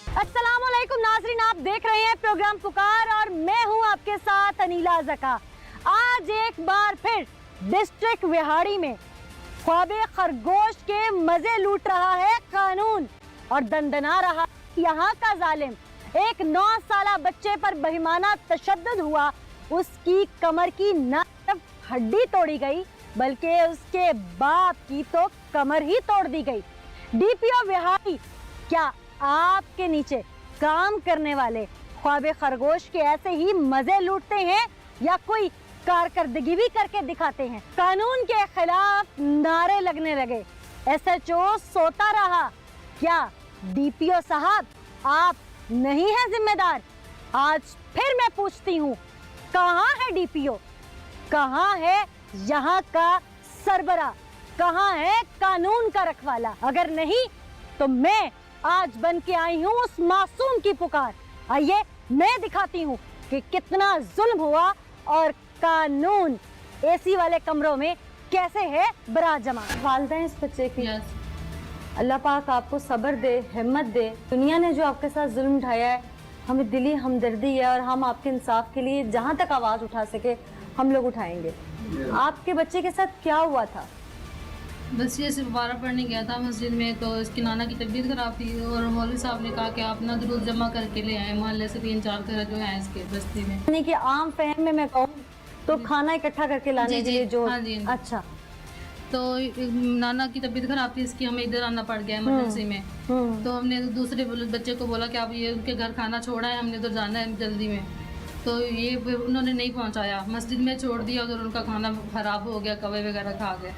अस्सलामुअलैकुम नाज़रीन, आप देख रहे हैं प्रोग्राम पुकार और मैं हूं आपके साथ अनीला ज़का। आज एक बार फिर डिस्ट्रिक्ट विहाड़ी में ख्वाबे खरगोश के मजे लूट रहा है कानून और दंदना रहा यहाँ का जालिम। एक 9 साला बच्चे पर बेईमाना तशद्दुद हुआ, उसकी कमर की न सिर्फ हड्डी तोड़ी गई बल्कि उसके बाप की तो कमर ही तोड़ दी गई। डीपीओ विहाड़ी, क्या आपके नीचे काम करने वाले ख्वाबे खरगोश के ऐसे ही मजे लूटते हैं या कोई कारकर्दगी भी करके दिखाते हैं? कानून के खिलाफ नारे लगने लगे, एसएचओ सोता रहा। क्या डीपीओ साहब आप नहीं हैं जिम्मेदार? आज फिर मैं पूछती हूँ, कहाँ है डीपीओ? कहाँ है यहाँ का सरबरा? कहाँ है कानून का रखवाला? अगर नहीं तो मैं आज बन के आई हूँ उस मासूम की पुकार। आइए मैं दिखाती हूँ कि कितना जुल्म हुआ और कानून एसी वाले कमरों में कैसे है बरात जमा। वालिदैन इस बच्चे की, अल्लाह पाक आपको सब्र दे, हिम्मत दे। दुनिया ने जो आपके साथ जुल्म उठाया है, हमें दिली हमदर्दी है और हम आपके इंसाफ के लिए जहाँ तक आवाज़ उठा सके हम लोग उठाएंगे। आपके बच्चे के साथ क्या हुआ था? बस ये सिर्फ बारह पढ़ने गया था मस्जिद में, तो इसकी नाना की तबीयत खराब थी और मौलवी साहब ने कहा कि आप ना दुरूद जमा करके ले आए मोहल्ले से 3-4 घर जो हैं इसके बस्ती में। यानी कि आम फहम में मैं कहूँ तो खाना इकट्ठा करके लाने के लिए जो। हाँ जी। अच्छा, तो नाना की तबीयत खराब थी इसकी, हमें इधर आना पड़ गया इमरजेंसी में। तो हमने दूसरे बच्चे को बोला कि आप ये उनके घर खाना छोड़ा है, हमने उधर जाना है जल्दी में। तो ये उन्होंने नहीं पहुँचाया, मस्जिद में छोड़ दिया, उधर उनका खाना ख़राब हो गया, कवे वगैरह खा गए।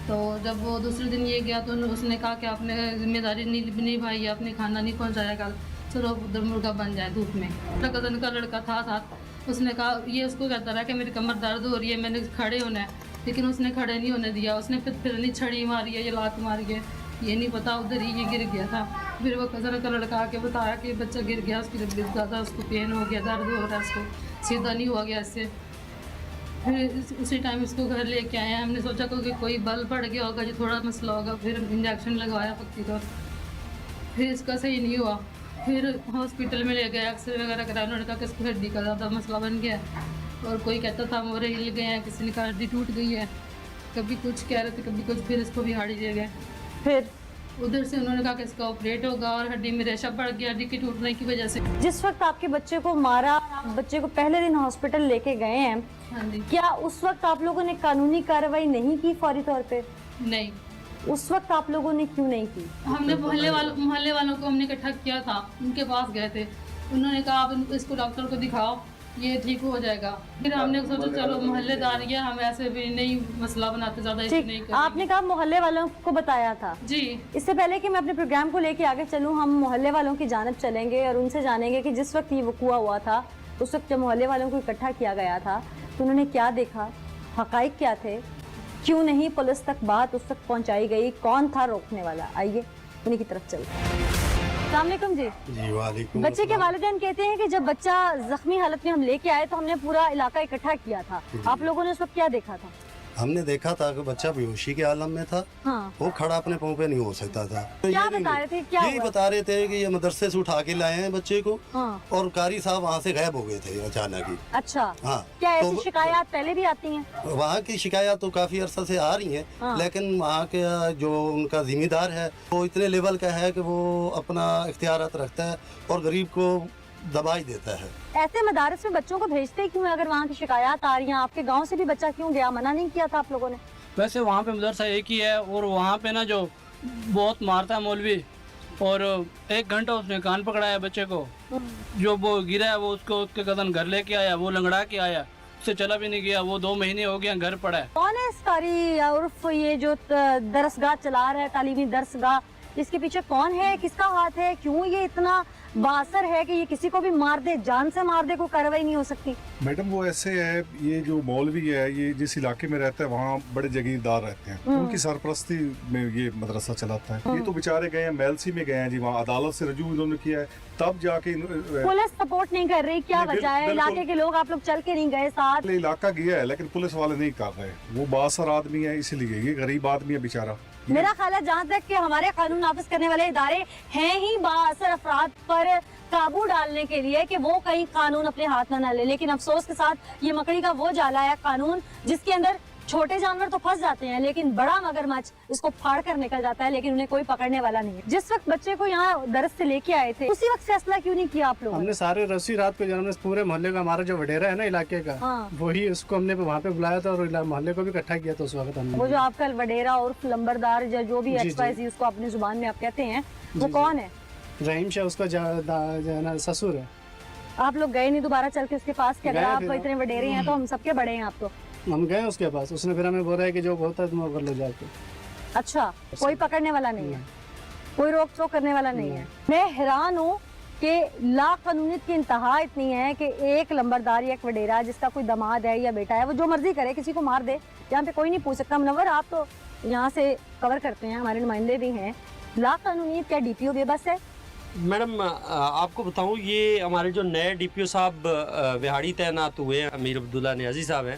तो जब वो दूसरे दिन ये गया तो उसने कहा कि आपने जिम्मेदारी नहीं भाई, आपने खाना नहीं पहुंचाया कल, चलो उधर मुर्गा बन जाए धूप में। मेरा कज़न का लड़का था साथ, उसने कहा, ये उसको कहता रहा कि मेरी कमर दर्द हो रही है, मैंने खड़े होना है, लेकिन उसने खड़े नहीं होने दिया। उसने फिर नहीं छड़ी मारी है या लात मारी है ये नहीं पता, उधर ही ये गिर गया था। फिर वो कज़न का लड़का आके बताया कि बच्चा गिर गया, उसकी तबीयत ज़्यादा, उसको पेन हो गया, दर्द हो रहा है, उसको सीधा नहीं हुआ गया इससे। फिर उसी टाइम इसको घर लेके आए हैं। हमने सोचा कि कोई बल पड़ गया होगा, जो थोड़ा मसला होगा, फिर इंजेक्शन लगवाया पक्की का, फिर इसका सही नहीं हुआ। फिर हॉस्पिटल में ले गए, एक्सरे वगैरह कराया, उन्होंने कहा कि इसको हड्डी का ज़्यादा मसला बन गया है। और कोई कहता था मोरे हिल गए हैं, किसी ने कहा हड्डी टूट गई है, कभी कुछ कह रहे थे कभी कुछ। फिर इसको भी हाड़ी ले गए, फिर उधर से उन्होंने कहा कि इसका ऑपरेट होगा और हड्डी में रेशा पड़ गया हड्डी के टूटने की वजह से। जिस वक्त आपके बच्चे को मारा, आप बच्चे को पहले दिन हॉस्पिटल लेके गए हैं, हाँ जी। क्या उस वक्त आप लोगों ने कानूनी कार्रवाई नहीं की फौरी तौर पे? नहीं। उस वक्त आप लोगों ने क्यों नहीं की? हमने मोहल्ले वालों को हमने इकट्ठा किया था, उनके पास गए थे, उन्होंने कहा आप इसको डॉक्टर को दिखाओ, ये ठीक हो जाएगा। फिर हमने सोचा चलो मोहल्लेदार है, हम ऐसे भी नहीं मसला बनाते ज़्यादा नहीं करेंगे। आपने कहा मोहल्ले वालों को बताया था जी। इससे पहले कि मैं अपने प्रोग्राम को लेके आगे चलूं, हम मोहल्ले वालों की जानिब चलेंगे और उनसे जानेंगे कि जिस वक्त ये वक़ूआ हुआ था, उस वक्त जब मोहल्ले वालों को इकट्ठा किया गया था तो उन्होंने क्या देखा, हक़ाइक़ क्या थे, क्यों नहीं पुलिस तक बात उस तक पहुँचाई गई, कौन था रोकने वाला? आइए उन्हीं की तरफ चलते हैं। अस्सलाम वालेकुम जी। वालेकुम। बच्चे के वालिदैन कहते हैं कि जब बच्चा जख्मी हालत में हम लेके आए तो हमने पूरा इलाका इकट्ठा किया था, आप लोगों ने उस वक्त क्या देखा था? हमने देखा था कि बच्चा बेहोशी के आलम में था। हाँ। वो खड़ा अपने पाँव पे नहीं हो सकता था। तो क्या बता रहे थे, क्या यही हुआ? बता रहे थे कि ये मदरसे से उठा के लाए हैं बच्चे को। हाँ। और कारी साहब वहाँ से गायब हो गए थे अचानक ही। अच्छा। हाँ। क्या ऐसी तो शिकायत पहले भी आती हैं? वहाँ की शिकायत तो काफी अरसा से आ रही है। हाँ। लेकिन वहाँ के जो उनका जिम्मेदार है वो इतने लेवल का है कि वो अपना इख्तियारात रखता है और गरीब को दबाई देता है। ऐसे मदारस में बच्चों को भेजते क्यों हैं अगर वहाँ की शिकायत आ रही है? आपके गांव से भी बच्चा क्यों गया, मना नहीं किया था आप लोगों ने? वैसे वहाँ पे मदरसा एक ही है और वहाँ पे ना जो बहुत मारता है मौलवी, और 1 घंटा उसने कान पकड़ा है बच्चे को, जो वो गिरा है वो उसको उसके कज़न घर लेके आया, वो लंगड़ा के आया, उससे चला भी नहीं गया, वो 2 महीने हो गया घर पड़ा है। कौन है कारी उर्फ ये जो दरसगाह चला रहा है, तालीमी दरसगाह, इसके पीछे कौन है, किसका हाथ है, क्यों ये इतना बासर है कि ये किसी को भी मार दे, जान से मार दे, कोई कार्रवाई नहीं हो सकती? मैडम वो ऐसे है, ये जो मौलवी है ये जिस इलाके में रहता है वहाँ बड़े जगीरदार रहते हैं, उनकी सरपरस्ती में ये मदरसा चलाता है। ये तो बेचारे गए हैं मेलसी में गए हैं जी, वहाँ अदालत से रजू इन्होंने किया है, तब जाके पुलिस सपोर्ट नहीं कर रही, क्या वजह है? इलाके के लोग, आप लोग चल के नहीं गए साथ? इलाका गया है लेकिन पुलिस वाले नहीं कर रहे, वो बासर आदमी है इसलिए, ये गरीब आदमी है बेचारा। मेरा ख्याल है जहाँ तक कि हमारे कानून नाफिज करने वाले इदारे हैं ही बाअसर अफराद पर काबू डालने के लिए कि वो कहीं कानून अपने हाथ में न ले, लेकिन अफसोस के साथ ये मकड़ी का वो जाला है कानून जिसके अंदर छोटे जानवर तो फंस जाते हैं लेकिन बड़ा मगरमच्छ इसको फाड़ कर निकल जाता है, लेकिन उन्हें कोई पकड़ने वाला नहीं है। जिस वक्त बच्चे को यहाँ दरस से लेके आए थे उसी वक्त फैसला क्यों नहीं किया आप लोगों ने? हमने सारे रस्सी रात को हमने पूरे मोहल्ले का, हमारा जो वडेरा है ना इलाके का, हाँ। वही उसको हमने वहाँ पे बुलाया था और मोहल्ले को भी इकट्ठा किया था उस वक्त हमने। वो जो आपका वडेरा और लंबरदार या जो भी जी, XYZ उसको अपनी जुबान में आप कहते हैं वो कौन है? रहीम शाह उसका ससुर है। आप लोग गए नहीं दोबारा चल के उसके पास कि अगर गए आप फिर। इतने वडेरे हैं तो हम सबके बड़े हैं आप तो? हम गए उसके पास, उसने फिर हमें बोला है कि जो होता है तुम वो कर लो जाके। अच्छा, कोई पकड़ने वाला नहीं है, कोई रोक टोक करने वाला नहीं है। मैं हैरान हूँ कि लाकानूनियत की इंतहा इतनी है कि एक लंबरदार या एक वडेरा जिसका कोई दामाद है या बेटा है वो जो मर्जी करे किसी को मार दे, यहाँ पे कोई नहीं पूछ सकता। मुनव्वर आप तो यहाँ से कवर करते हैं, हमारे नुमाइंदे भी हैं, लाकानूनियत क्या DPO बेबस है? मैडम आपको बताऊं, ये हमारे जो नए DPO साहब विहाड़ी तैनात हुए हैं, अमीर अब्दुल्ला नियाजी साहब हैं,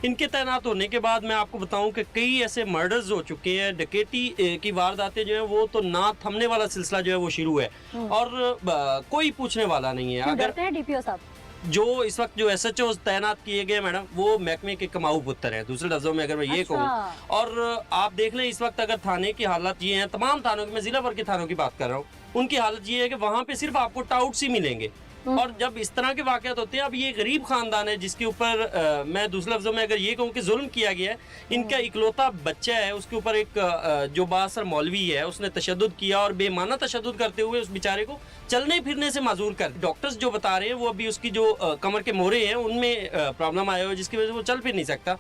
इनके तैनात होने के बाद मैं आपको बताऊं कि कई ऐसे मर्डर्स हो चुके हैं, डकैती की वारदातें जो हैं वो तो ना थमने वाला सिलसिला जो है वो शुरू है और कोई पूछने वाला नहीं है। अगर डरते हैं DPO साहब? जो इस वक्त जो SHO तैनात किए गए मैडम वो महकमे के कमाऊ पुत्र हैं, दूसरे लफ्जों में अगर मैं ये कहूँ। और आप देख लें इस वक्त अगर थाने की हालत ये है, तमाम थानों की, मैं जिला भर के थानों की बात कर रहा हूँ, उनकी हालत ये है कि वहाँ पे सिर्फ आपको टाउट्स ही मिलेंगे। और जब इस तरह के वाक़यात होते हैं, अब ये गरीब खानदान है जिसके ऊपर मैं दूसरे लफ्जों में अगर ये कहूँ कि जुल्म किया गया है, इनका इकलौता बच्चा है, उसके ऊपर एक जो बाअसर मौलवी है उसने तशद्दुद किया और बेमाना तशद्दुद करते हुए उस बेचारे को चलने फिरने से माजूर कर। डॉक्टर्स जो बता रहे हैं वो अभी उसकी जो कमर के मोरे हैं उनमें प्रॉब्लम आया हुआ है जिसकी वजह से वो चल फिर नहीं सकता।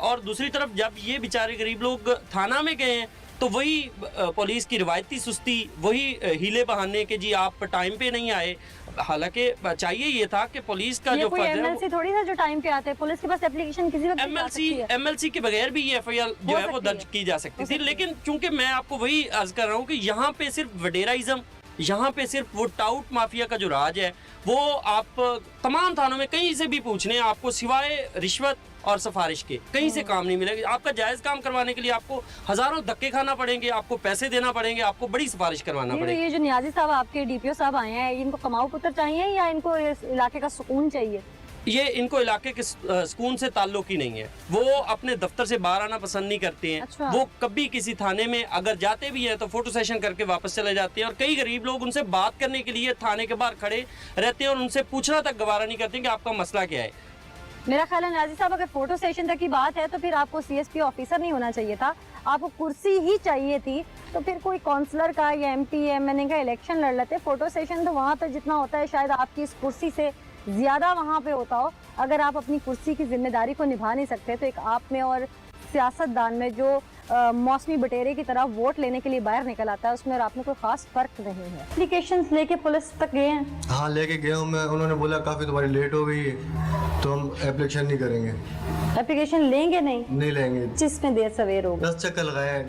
और दूसरी तरफ जब ये बेचारे गरीब लोग थाना में गए हैं तो वही पुलिस की रिवायती सुस्ती, वही हीले बहाने के जी आप टाइम पे नहीं आए। हालांकि चाहिए ये था कि पुलिस का जो कोई MLC थोड़ी था जो टाइम पे आते हैं, पुलिस के पास एप्लीकेशन किसी वक्त भी आ सकती है। MLC के बगैर भी ये FIR जो है वो दर्ज की जा सकती थी, लेकिन चूंकि मैं आपको वही अर्ज कर रहा हूँ कि यहाँ पे सिर्फ वडेराइज्म, यहाँ पे सिर्फ वो टाउट माफिया का जो राज है वो आप तमाम थानों में कहीं से भी पूछ लें, आपको सिवाय रिश्वत और सिफारिश के कहीं से काम नहीं मिलेगा। आपका जायज़ काम करवाने के लिए आपको हजारों धक्के खाना पड़ेंगे, आपको पैसे देना पड़ेंगे, आपको बड़ी सिफारिश करवाना पड़ेगा। ये जो नियाजी साहब आपके DPO साहब आए हैं, इनको कमाऊ पुत्र चाहिए या इनको इस इलाके का सुकून चाहिए? ये इनको इलाके के सुकून से ताल्लुक ही नहीं है, वो अपने दफ्तर से बाहर आना पसंद नहीं करते हैं। अच्छा। वो कभी किसी थाने में अगर जाते भी हैं तो फोटो सेशन करके वापस चले जाते हैं और कई गरीब लोग उनसे बात करने के लिए थाने के बाहर खड़े रहते हैं और उनसे पूछना तक गवारा नहीं करते कि आपका मसला क्या है। मेरा ख्याल है नियाजी साहब अगर फोटो सेशन तक की बात है तो फिर आपको CSP ऑफिसर नहीं होना चाहिए था, आपको कुर्सी ही चाहिए थी। तो फिर कोई काउंसलर का या MP MNA का इलेक्शन लड़ लेते। फोटो सेशन तो वहाँ पे जितना होता है शायद आपकी इस कुर्सी से ज्यादा वहाँ पे होता हो। अगर आप अपनी कुर्सी की जिम्मेदारी को निभा नहीं सकते तो एक आप में और सियासतदान में जो मौसमी बटेरे की तरह वोट लेने के लिए बाहर निकल आता है उसमें और आप में कोई खास फर्क नहीं है। एप्लीकेशंस लेके पुलिस तक गए हैं? हाँ लेके गया हूँ मैं, उन्होंने बोला काफ़ी तुम्हारी लेट हो गई है तो हम एप्लीकेशन नहीं करेंगे। एप्लीकेशन लेंगे नहीं लेंगे। जिसमें देर सवेर होगा। 10 चक्कर लगाए,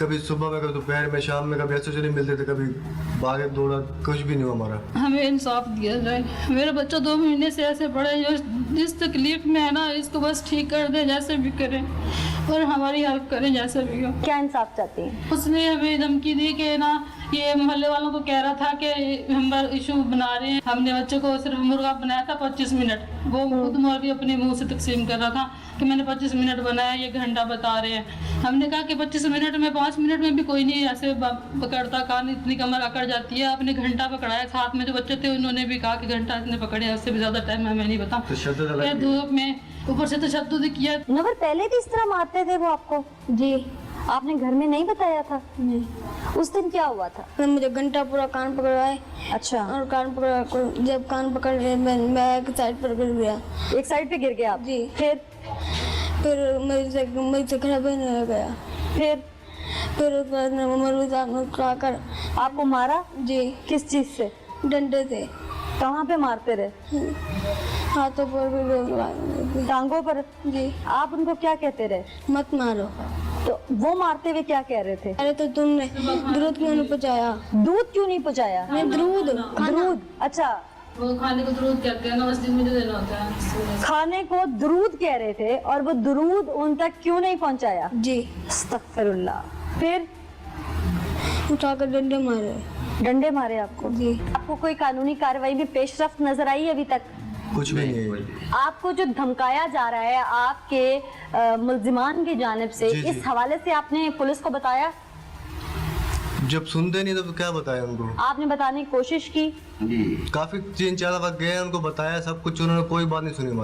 कभी सुबह में, कभी दोपहर में, शाम में, कभी SHO नहीं मिलते थे, कभी भागे दौड़ा, कुछ भी नहीं हुआ हमारा। हमें इंसाफ दिया जाए। मेरा बच्चा 2 महीने से ऐसे पड़ा है, जो जिस तकलीफ में है ना इसको बस ठीक कर दे जैसे भी करें और हमारी हेल्प करें जैसे भी हो। क्या इंसाफ चाहती हैं? उसने हमें धमकी दी कि ना ये मोहल्ले वालों को कह रहा था कि हम इशू बना रहे हैं। हमने बच्चे को सिर्फ मुर्गा बनाया था 25 मिनट, वो खुद मौलवी अपने मुंह से तकसीम कर रहा था कि मैंने 25 मिनट बनाया, ये घंटा बता रहे हैं। हमने कहा कि 25 मिनट में 5 मिनट में भी कोई नहीं ऐसे पकड़ता, कान इतनी कमर अकड़ जाती है। आपने घंटा पकड़ाया, साथ में जो बच्चे थे उन्होंने भी कहा कि घंटा इसने पकड़े, उससे भी ज्यादा टाइम हमें नहीं पता। धूप में ऊपर से तशद्दुद किया। नवर पहले भी इस तरह मारते थे वो आपको? जी। आपने घर में नहीं बताया था? नहीं। उस दिन क्या हुआ था? फिर मुझे घंटा पूरा कान पकड़वाए। अच्छा। और कान पकड़, जब कान पकड़ रहे मैं एक साइड पर गिर गया। एक साइड पे गिर गया आप? जी। फिर मेरे से खड़ा भी नहीं गया। फिर उसके बाद मौलवी साहब ने उठा कर आपको मारा? जी। किस चीज से? डंडे से। कहाँ पे मारते रहे? हाथों पर भी, टांगों पर? जी। आप उनको क्या कहते रहे? मत मारो। तो वो मारते हुए क्या कह रहे थे? अरे तो तुमने दूध क्यों नहीं पहुँचाया? दूध क्यों नहीं पहुँचाया? दूध। अच्छा, वो खाने को दुरूद कहते हैं ना, मस्जिद में जो देना होता है। खाने को दुरूद कह रहे थे और वो दुरूद उन तक क्यों नहीं पहुँचाया? जी। अस्तगफिरुल्लाह। फिर उठाकर डंडे मारे। डंडे मारे आपको? जी। आपको कोई कानूनी कार्रवाई में पेशरफ्त नजर आई अभी तक? कुछ भी नहीं है। आपको जो धमकाया जा रहा है आपके मुल्जिमान की जानिब से, जी, जी। इस हवाले से आपने पुलिस को बताया? जब सुनते नहीं तो क्या बताया उनको? आपने बताने की कोशिश की? काफी 3-4 वक्त गए, उनको बताया सब कुछ, उन्होंने कोई बात नहीं सुनी हमारी।